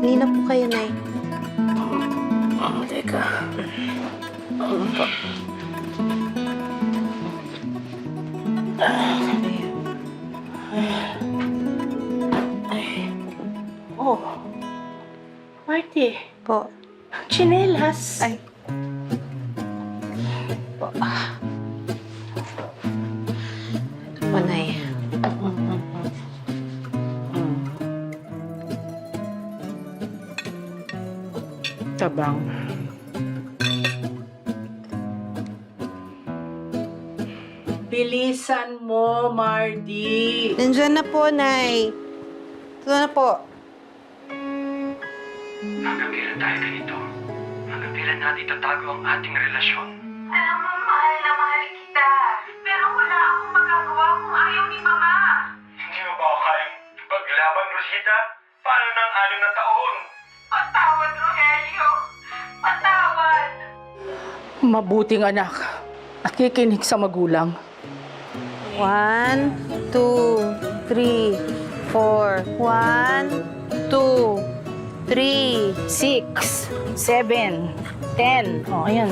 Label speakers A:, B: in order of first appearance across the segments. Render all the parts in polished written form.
A: Hindi na po kayo, Nay.
B: Teka.
A: Ano po?
B: Oh. Marty,
A: Po.
B: chinelas.
A: Ay. Po. Ito po, Nay.
B: Tabang. Bilisan mo, Marty.
A: Nandiyan na po, Nay. Ito na po.
C: Hanggang kailan tayo ganito? Hanggang kailan natin itatago ang ating relasyon?
D: Alam mo, mahal na mahal kita. Pero wala akong magagawa kung ayaw ni Mama.
C: Hindi mo ba ako kayang paglaban, Rosita? Paano ng 6 na taon?
D: Patawad, Rogelio. Patawad.
B: Mabuting anak. Nakikinig sa magulang.
A: 1, 2, 3, 4. 1, 2, 3.
B: 6, 7, 10. Oh, ayan.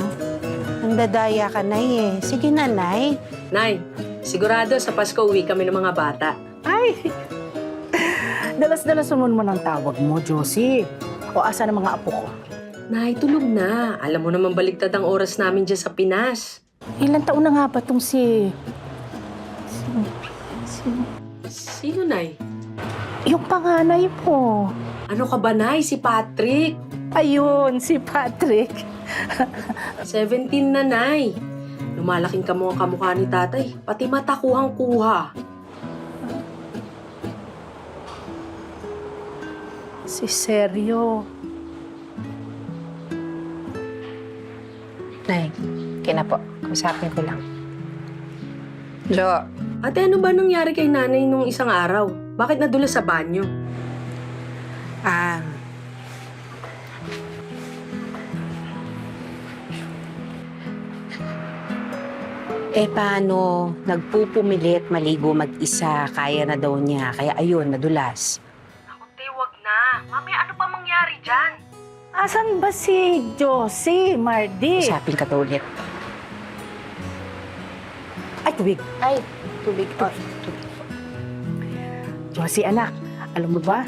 A: Nandadaya ka, Nay eh. Sige na, Nay.
E: Nay, sigurado sa Pasko uwi kami ng mga bata.
B: Ay! Dalas-dalas naman ang tawag mo, Josie. O asa ng mga apo ko?
E: Nay, tulog na. Alam mo naman baligtad ang oras namin dyan sa Pinas.
B: Ilan taon na nga ba itong si...
E: Sino, Nay?
B: Yung panganay mo.
E: Ano ka ba, Nay? Si Patrick.
B: Ayun, si Patrick.
E: 17 na, Nay. Lumalaking kamukha ni tatay. Pati mata kuhang-kuha.
B: Si Sergio.
A: Nay, kina po. Kausapin ko lang. Jo.
E: Ate, ano ba nangyari kay nanay nung isang araw? Bakit nadulas sa banyo?
A: Paano? Nagpupumilit, maligo mag-isa. Kaya na daw niya. Kaya ayun, nadulas.
D: Nakuti, wag na. Mami, ano pa mangyari dyan?
B: Asan ba si Josie, Mardy?
A: Usapin ka to ulit.
B: Ay, tubig.
A: Ay, tubig po.
B: Josie, anak, alam mo ba?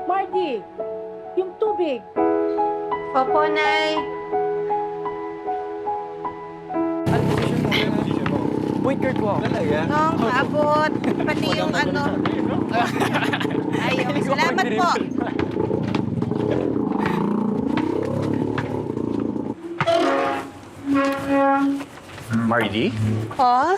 B: Mardy, yung tubig.
A: Opo, Nay.
C: Waiter po. Talaga?
A: Nung paabot. Pati yung ano. Ayun, salamat po.
C: Mardy?
A: Oh?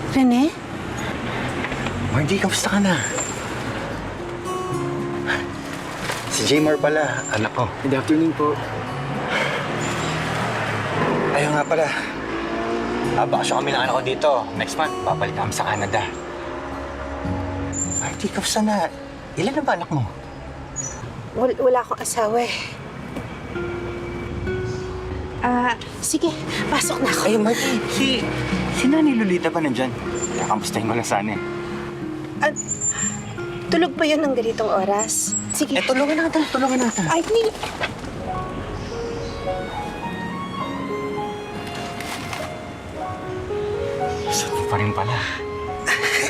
A: Rene?
F: Mardy, kamusta ka na? Si Jaymar pala, anak ko.
C: Good afternoon po.
F: Ayaw nga pala. Bakasyon kami ng anak ko dito. Next month, babalik kami sa Canada. Mardy, kamusta na? Ilan na ba anak mo?
A: Wala akong asawa eh. Sige, pasok na ako.
F: Ay, Mardy, si Nanay Lolita ba nandyan? Kakamustahin ko lang sana eh.
A: Tulog pa yun ng ganitong oras. Sige.
F: Tulungan natin.
A: Ay, hindi.
F: Sakit pa rin pala.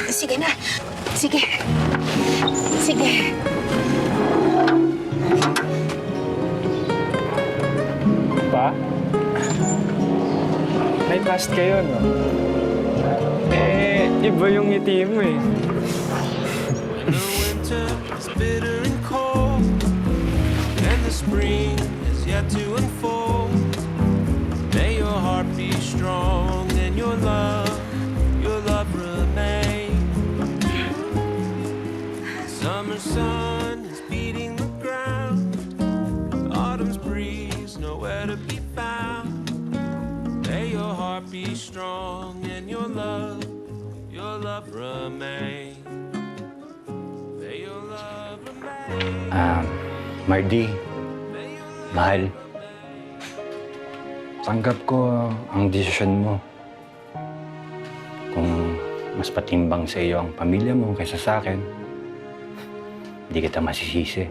A: Sige na. Sige. Sige.
G: Pa? May past kayo, no? Iba yung ngiti mo eh.
H: The winter is bitter and cold, and the spring is yet to unfold. May your heart be strong and your love remain. Summer sun is beating the ground, heart be strong and your love remain. May your love remain.
F: Mardy, mahal. Tanggap ko ang desisyon mo. Kung mas patimbang sa iyo ang pamilya mo kaysa sa akin, hindi kita masisisi.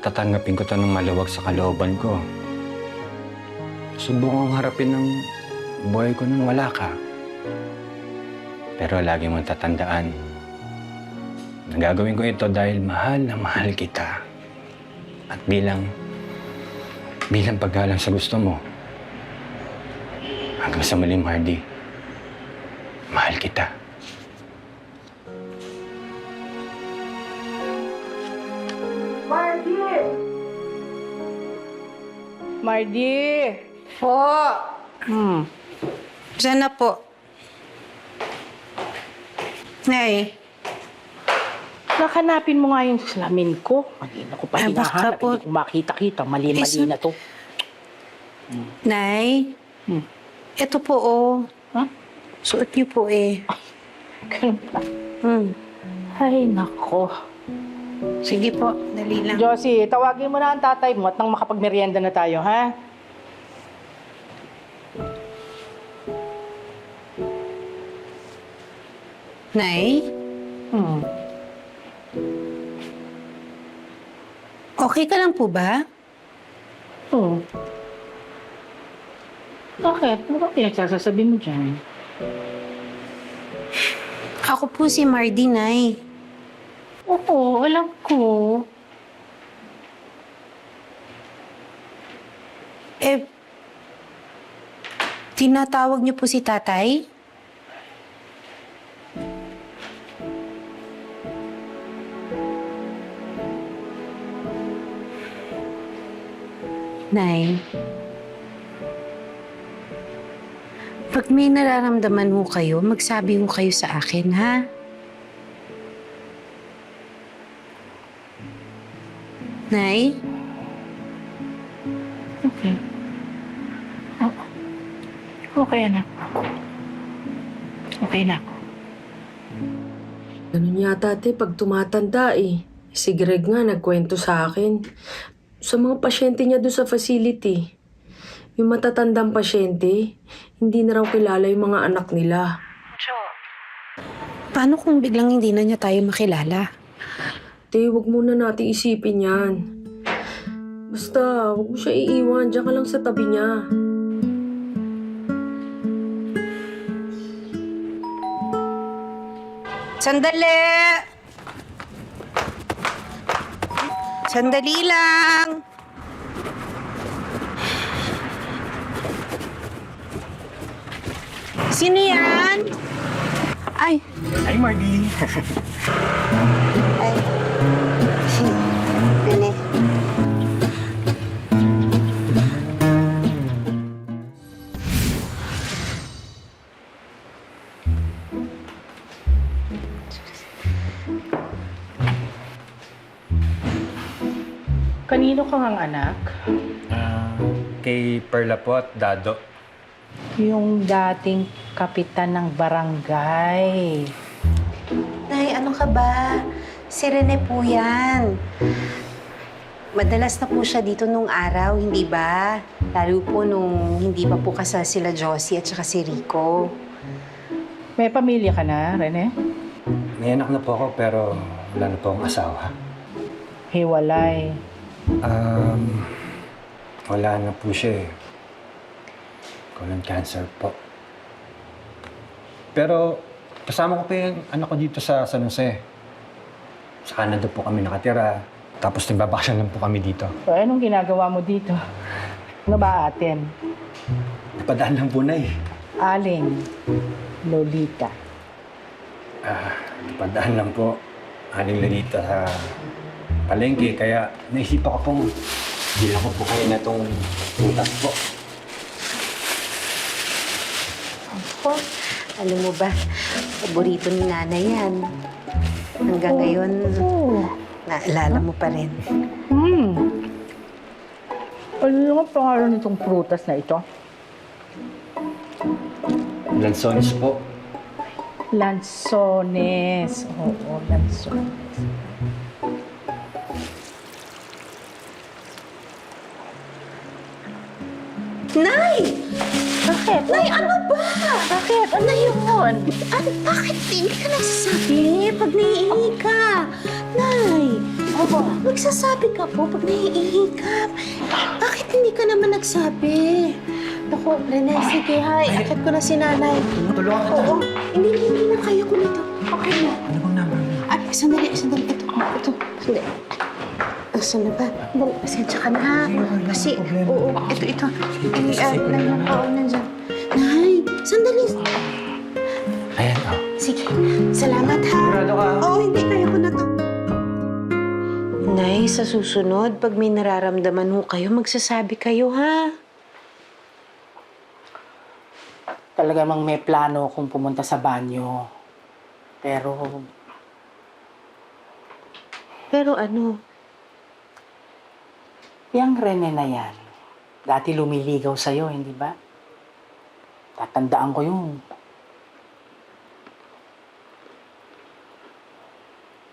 F: Tatanggapin ko ito ng maluwag sa kalooban ko. Subukang harapin ang buhay ko nang wala ka. Pero lagi mong tatandaan, nagagawin ko ito dahil mahal na mahal kita. At bilang paggalang sa gusto mo. Hanggang sa muling, Mardy. Mahal kita.
B: Mardy!
A: Po! Diyan na po. Nay,
B: Nakanapin mo nga yung salamin ko. Kanina ko pa
A: Ay, baka
B: hinahanap.
A: po.
B: Hindi ko makita-kita. Mali-mali na to.
A: Nay, ito po
B: Ha?
A: Suot niyo po
B: Ganun pa. Ay, nako.
A: Sige po, dali lang.
B: Josie, tawagin mo na ang tatay mo at nang makapagmerienda na tayo, ha?
A: Nay, okay ka lang po ba?
B: Bakit? Ano ba pinagsasasabi mo dyan?
A: Ako po si Mardy, Nay.
B: Oo, alam ko.
A: Tinatawag niyo po si tatay? Nay, pag may nararamdaman ho kayo, magsabi ho kayo sa akin, ha? Nay?
B: Okay. Okay, anak. Okay na.
E: Ganun yata, ate, pag tumatanda eh. Si Greg nga nagkwento sa akin. Sa mga pasyente niya doon sa facility. Yung matatandang pasyente, hindi na raw kilala yung mga anak nila.
A: Paano kung biglang hindi na niya tayo makilala?
E: Te, wag muna natin isipin yan. Basta, wag mo siya iiwan. Diyan ka lang sa tabi niya.
A: Sandali! Sandali lang! Sino yan? Ay,
F: Hi, Mardy.
A: ay. Nene.
B: Kanino kang ang anak?
F: Kay Perla po at Dado.
B: Yung dating kapitan ng barangay.
A: Nay, ano ka ba? Si Rene po yan. Madalas na po siya dito nung araw, hindi ba? Lalo po nung hindi pa po kasal sila Josie at saka si Rico.
B: May pamilya ka na, Rene?
F: May anak na po ako pero wala na po akong asawa.
B: Hiwalay.
F: Wala na po siya eh. Colon cancer po. Pero kasama ko pa yung anak ko dito sa San Jose. Sa Canada po kami nakatira. Tapos nagbabakasyon lang po kami dito.
B: So, anong ginagawa mo dito? Ano ba atin?
F: Napadaan lang po na eh.
B: Aling Lolita.
F: Napadaan lang po. Aling Lolita sa palengke. Kaya naisipan ko pong bilang ko po kayo na itong putas po.
A: Alam mo ba, paborito ni nanay yan. Hanggang ngayon, naalala mo pa rin.
B: Ano naman pangalan nitong prutas na ito?
F: Lansones po.
B: Lansones. Oo, lansones.
A: Nay!
B: Bakit?
A: Nay, ano ba?
B: Bakit? Ano yun?
A: Bakit hindi ka nagsasabi pag naiihi ka? Nay!
B: Opo.
A: Magsasabi ka po pag naiihi ka. Bakit hindi ka naman nagsabi? Naku, Rene, sige ha. Iakit ko na si nanay.
F: Tulungan ka
A: Oo. Hindi na kaya ko nito. Okay na.
F: Ano bang naman?
A: Ay, sandali. Ito. Sandali. Saan na ba? Dali, pasensya ka na ha. Kasi, oo, ito. Ay, nandyan. Nay, sandali.
F: Ayan, oh.
A: Sige, salamat ha.
F: Sigurado ka?
A: Oo, hindi kaya ko na to. Nay, sa susunod, pag may nararamdaman ho kayo, magsasabi kayo ha.
B: Talaga mang may plano kung pumunta sa banyo.
A: Pero ano,
B: Yang Rene na yan, dati lumiligaw sa'yo, hindi ba? Tatandaan ko yun.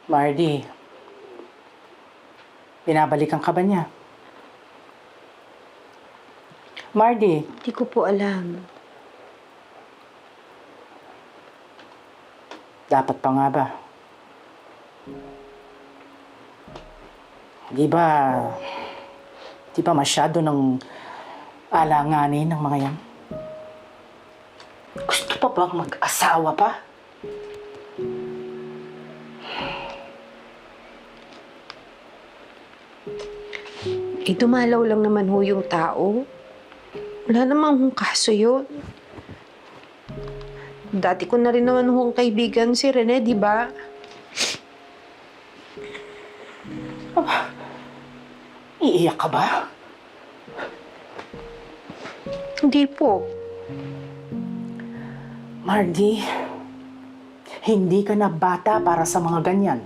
B: Mardy, binabalikan ka ba niya? Mardy,
A: hindi ko po alam.
B: dapat pa nga ba? Di ba masyado ng alanganin ng mga yan? Gusto pa bang mag-asawa pa?
A: Dumalaw lang naman ho yung tao. Wala namang hong kaso yun. Dati ko na rin naman hong kaibigan si Rene, di ba?
B: Iiyak ka ba?
A: Hindi po.
B: Mardy, hindi ka na bata para sa mga ganyan.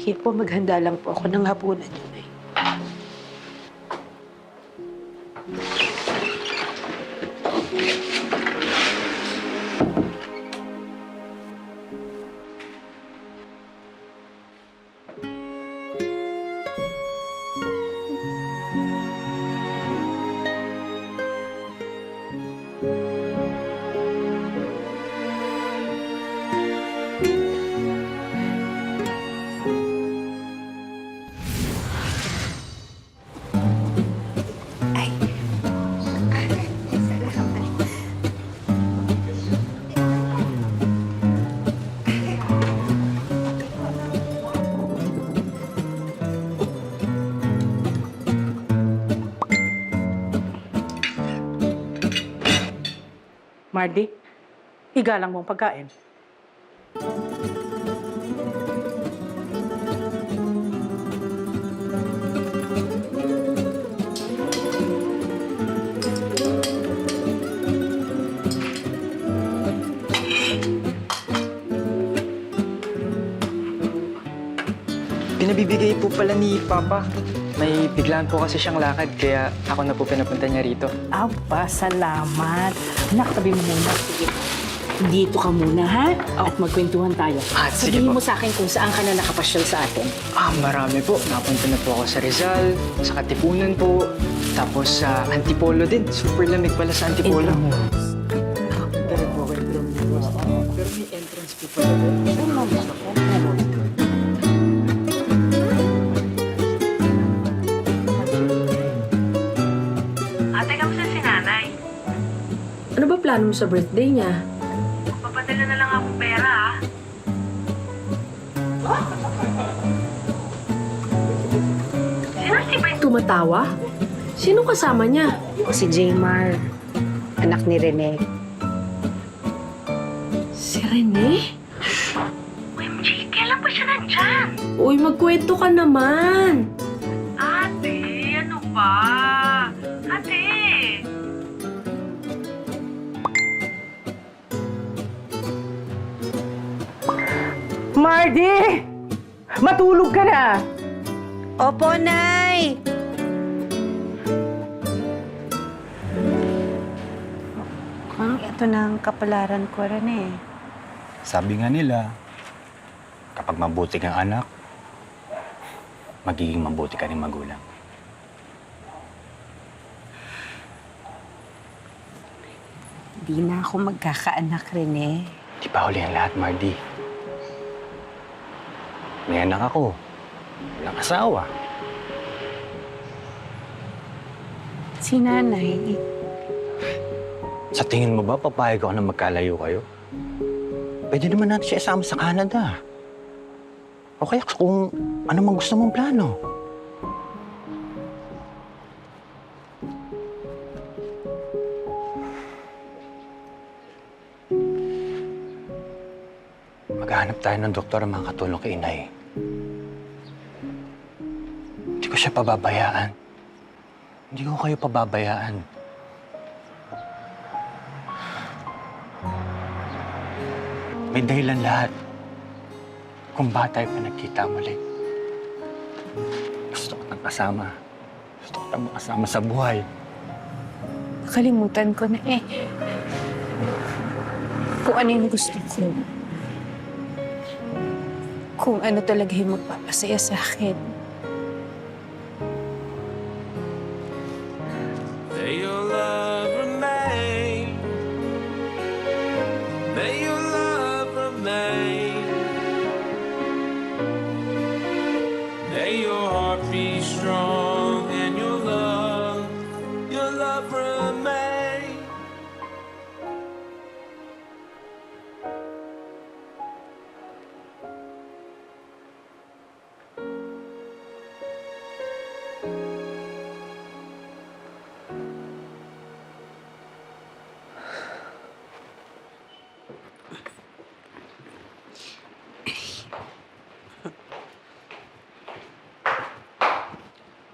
A: Sige po, maghanda lang po ako ng hapunan yun eh.
B: Mardy, igalang mong pagkain.
G: Pinabibigay po pala ni Papa. May biglaan po kasi siyang lakad, kaya ako na po pinapunta niya rito.
B: Aba, salamat. Anak, tabi mo muna. Sige. Dito ka muna, ha? At magkwentuhan tayo.
G: Sige
B: Sabihin
G: po.
B: mo sa akin kung saan ka na nakapasyal sa atin.
G: Marami po. Napunta na po ako sa Rizal, sa Katipunan po, tapos sa Antipolo din. Super lamig pala sa Antipolo. Pero po kayo, pero may entrance po pala doon.
D: Ate, kamusta si nanay?
E: Ano ba plano mo sa birthday niya?
D: Papadala na lang akong pera, ah. Sino si Bay?
E: Tumatawa? Sino kasama niya?
A: Si Jaymar, anak ni Rene.
E: Si Rene?
D: OMG, kailan pa siya nandyan?
E: Uy, magkwento ka naman.
D: Ate, ano ba? Ate!
B: Mardy! Matulog ka na!
A: Opo, Nay! Ito na ang kapalaran ko rin eh.
F: Sabi nga nila, kapag mabuti kang anak, magiging mabuti ka rin magulang.
A: Di na ako magkakaanak rin eh.
F: Di pa huli ang lahat, Mardy. May anak ako. Walang asawa.
A: Si Nanay,
F: Sa tingin mo ba, papayag ako na magkalayo kayo? Pwede naman natin siya isama sa Canada. O kaya kung ano mang gusto mong plano. Maghahanap tayo ng doktor na makakatulong kay Inay. Hindi ko siya pababayaan. Hindi ko kayo pababayaan. May dahilan lahat kung ba tayo pa nagkita muli. Gusto ko tang kasama. Gusto ko tang makasama sa buhay.
A: nakalimutan ko na eh. Kung ano yung gusto ko. Kung ano talaga yung magpapasaya sa akin.
H: May your love remain. May your love remain. May your heart be strong and your love remain.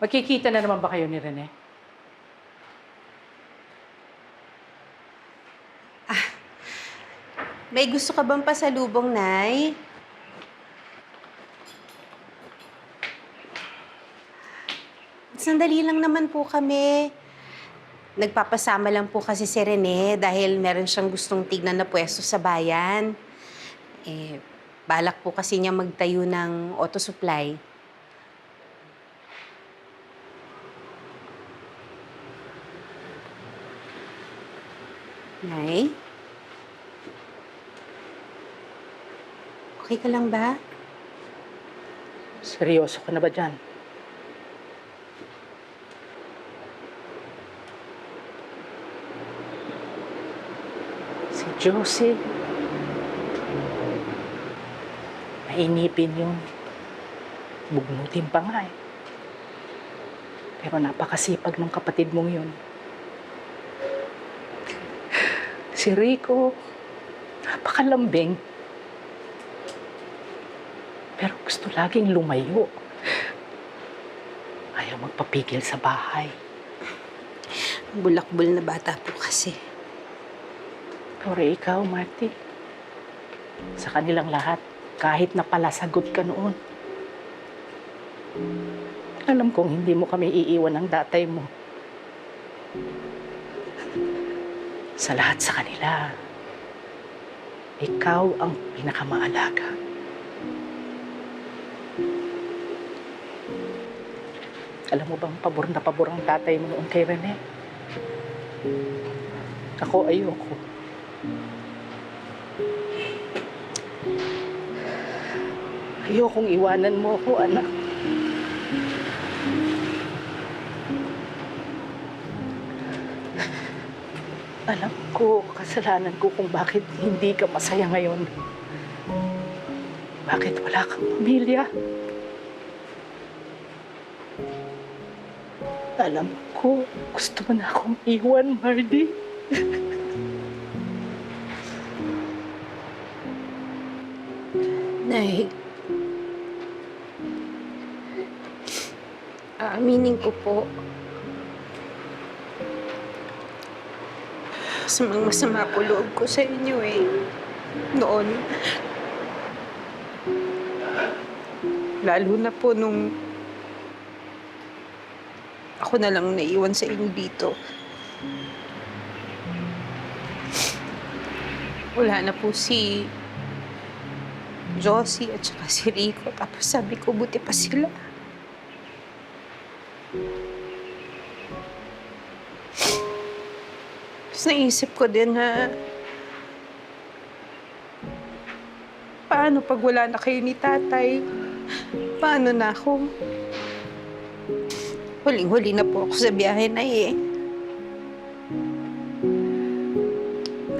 B: Magkikita na naman ba kayo ni Rene?
A: May gusto ka bang pasalubong, Nay? Sandali lang naman po kami. Nagpapasama lang po kasi si Rene dahil meron siyang gustong tignan na pwesto sa bayan. Balak po kasi niya magtayo ng auto supply. Nay? Okay ka lang ba?
B: Seryoso ka na ba dyan? Si Josie. Mainipin yun. Bugnutin pa nga eh. Pero napakasipag ng kapatid mong yun. Si Rico, napakalambing. Pero gusto laging lumayo. Ayaw magpapigil sa bahay.
A: Bulakbol na bata po kasi.
B: Pero ikaw, Marty, sa kanilang lahat, kahit na palasagot ka noon, alam kong hindi mo kami iiwan ng tatay mo. Sa lahat sa kanila, ikaw ang pinakamaalaga. Alam mo bang pabor na pabor ang tatay mo noon kay Rene? Ako ayoko. Ayokong iwanan mo ako, anak. Alam ko, kasalanan ko kung bakit hindi ka masaya ngayon. Bakit wala kang pamilya? Alam ko, gusto mo na akong iwan, Mardy.
A: Nay, aaminin ko po. Masama po loob ko sa inyo eh. Noon. Lalo na po nung ako na lang naiwan sa inyo dito. Wala na po si Josie at saka si Rico. Tapos sabi ko, buti pa sila. Tapos naisip ko din na paano pag wala na kayo ni tatay? Paano na ako? Huling-huli na po ako sa biyahe na eh.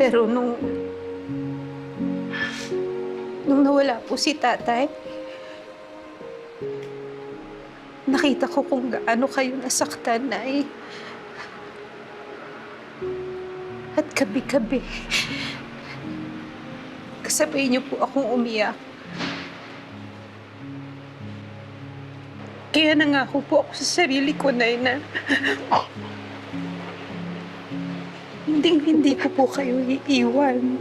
A: Pero nung nawala po si tatay, nakita ko kung gaano kayo nasaktan na eh. At gabi-gabi, kasabay niyo po akong umiyak. Kaya nangako po ako sa sarili ko na hindi ko po kayo iiwan.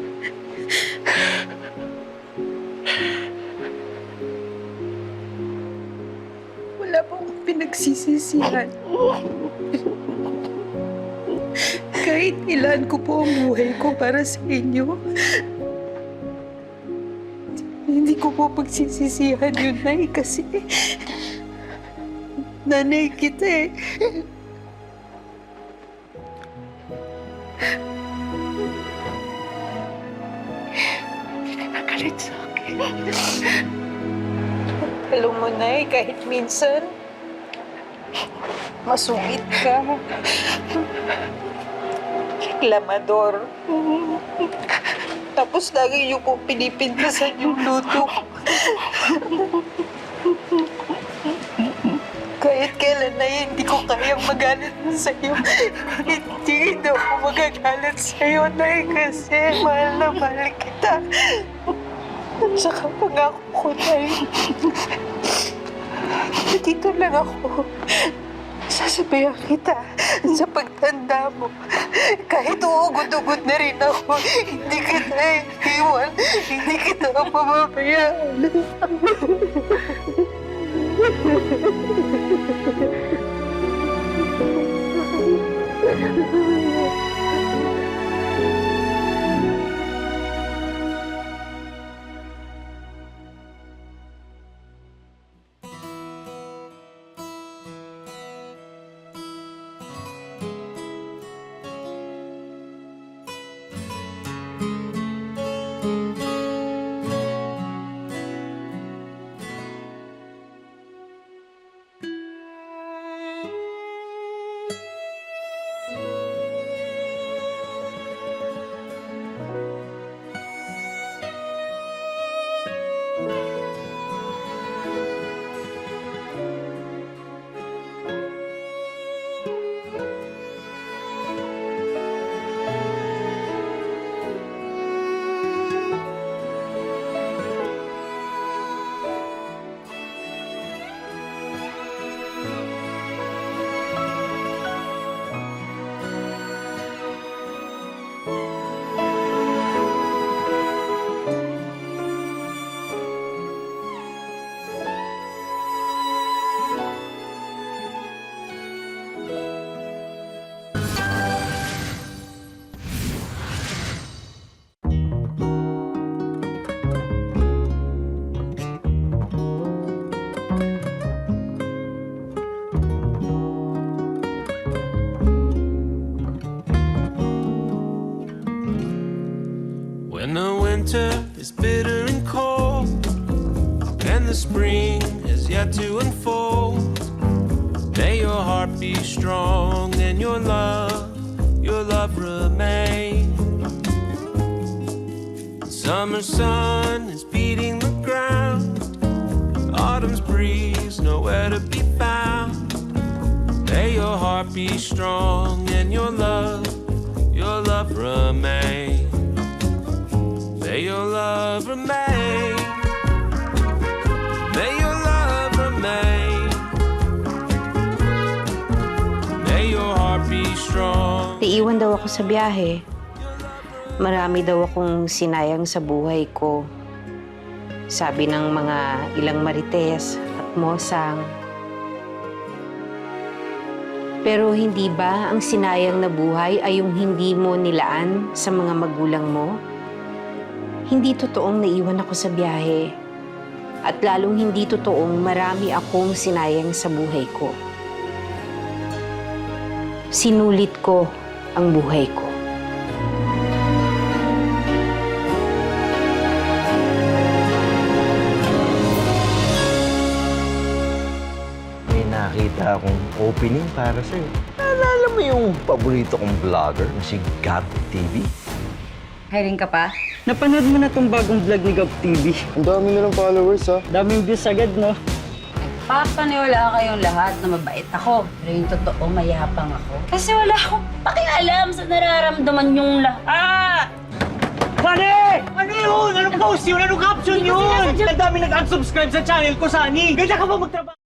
A: Wala po akong pinagsisisihan. Kahit ilan ko po ang buhay ko para sa inyo, hindi ko po pagsisisihan yun, Nay, kasi nanay kita eh. Hindi ka nagalit sa akin. Alam mo, Nay, kahit minsan, masungit ka. Reklamador. Tapos lagi niyo po pinipintasan yung luto ko. Kahit kailan na hindi ko kayang magalit sa'yo. Hindi na ako magagalit sa'yo, Nay, kasi mahal na mahal kita. At saka pangako ko, Nay, dito lang ako. Sasabayan kita sa pagtanda mo. Kahit uugod-ugod na rin ako, hindi kita iiwan, hindi kita pababayaan.
H: When the winter is bitter and cold, and the spring is yet to unfold, may your heart be strong and your love remain. Summer sun is beating the ground, autumn's breeze nowhere to be found. May your heart be strong and your love remain. May your love remain. May your love remain. May your heart be strong.
A: Naiiwan daw ako sa biyahe. Marami daw akong sinayang sa buhay ko. sabi ng mga ilang marites at mosang. Pero hindi ba ang sinayang na buhay ay yung hindi mo nilaan sa mga magulang mo? Hindi totoong naiwan ako sa biyahe. At lalong hindi totoong marami akong sinayang sa buhay ko. Sinulit ko ang buhay ko.
F: May nakita akong opening para sa'yo. Naalala mo yung paborito kong vlogger na si Gab TV?
I: Hiring ka pa?
G: Napanood mo na tong bagong vlog ni Gab TV.
J: Ang dami nilang followers, ha?
G: Daming views agad, no?
I: Papaniwala kayong lahat na mabait ako. Pero yung totoo, mayapang ako. Kasi wala akong pakialam sa nararamdaman yung lahat.
C: Mani! Ano yun? Anong post yun? Anong caption yun? Ang dami nag-unsubscribe sa channel ko, Sunny! Ganda ka ba magtrabaho?